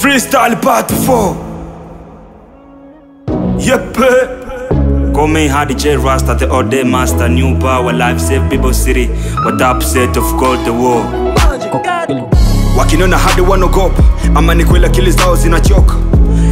Freestyle part 4. Yep. Call me Hardy J Rasta, the all day master. New power, life save people city. What upset of cold the war. Wakiniona hadi wanogopa, ama ni kweli akili zao zinachoka.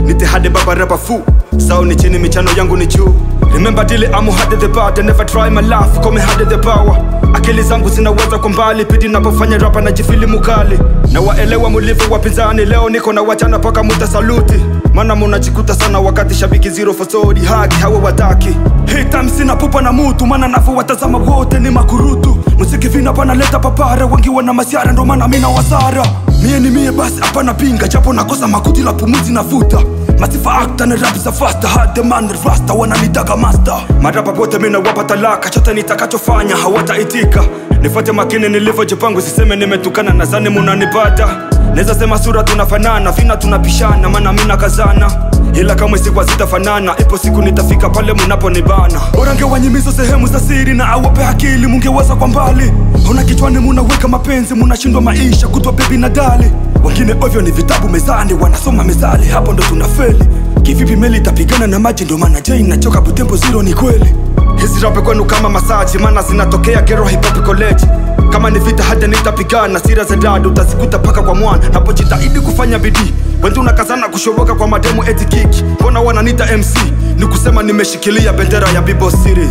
Nite hadi baba rapa fu, sao ni chini michano yangu ni juu. Remember dili amu hadi the bad, never try my life, call me hadi the power. Akili zangu zinaweza kwa mbali, pidi napofanya rapa na jifili mukali. Na waelewa mulivu wapinzani, leo niko na wachana paka mutasaluti. Mana munajikuta sana wakati shabiki zero for sodi, haki hawa wataki. Hii time sina pupa na mutu, mana nafu watazama wote ni makurutu. Musiki vina pana leta papara, wengi wana masiara ndo mana mina wasara. Mie ni mie basi hapa na pinga, japo nakosa makuti la pumuzi na futa. Masifa acta na rap za faster, hard demand rasta wananitaka master. Marapa bote mina wapa talaka, chote nitakachofanya hawataitika. Nifuate makini nilivyo jipangu, siseme nimetukana na zani munanipata. Neza sema sura tunafanana, vina tunapishana, mana mina kazana. Hila kamwe siku zitafanana, ipo siku nitafika pale munaponibana. Orange wanyimizo sehemu za siri na awape akili, mungeweza kwa mbali. Ona kichwani munaweka mapenzi, munashindwa maisha, kutwa baby na dali. Wengine ovyo ni vitabu mezani, wanasoma mezali, hapo ndo tunafeli. Kivipi meli itapigana na maji, ndo maana Jay nachoka butembo zero ni kweli. Hizi rape kwenu kama masaji, mana zinatokea gero hip hop college. Kama ni vita hata nitapigana, sira za dadu utazikuta paka kwa mwana. Napojitahidi kufanya bidii, wendu nakazana kushoboka kwa mademu eti kiki. Mbona wananita MC, ni kusema nimeshikilia bendera ya Bibo City.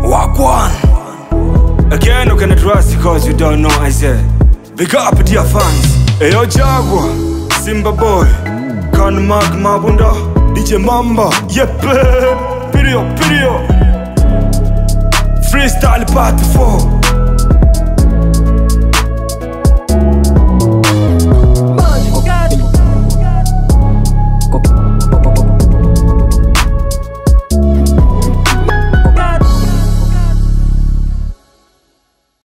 Wagwan again, you can trust cause you don't know, I say. Big up to your fans. Eyo Jaguar, Simba Boy, Kan Mag Mabunda, DJ Mamba. Yep, period. Freestyle part 4.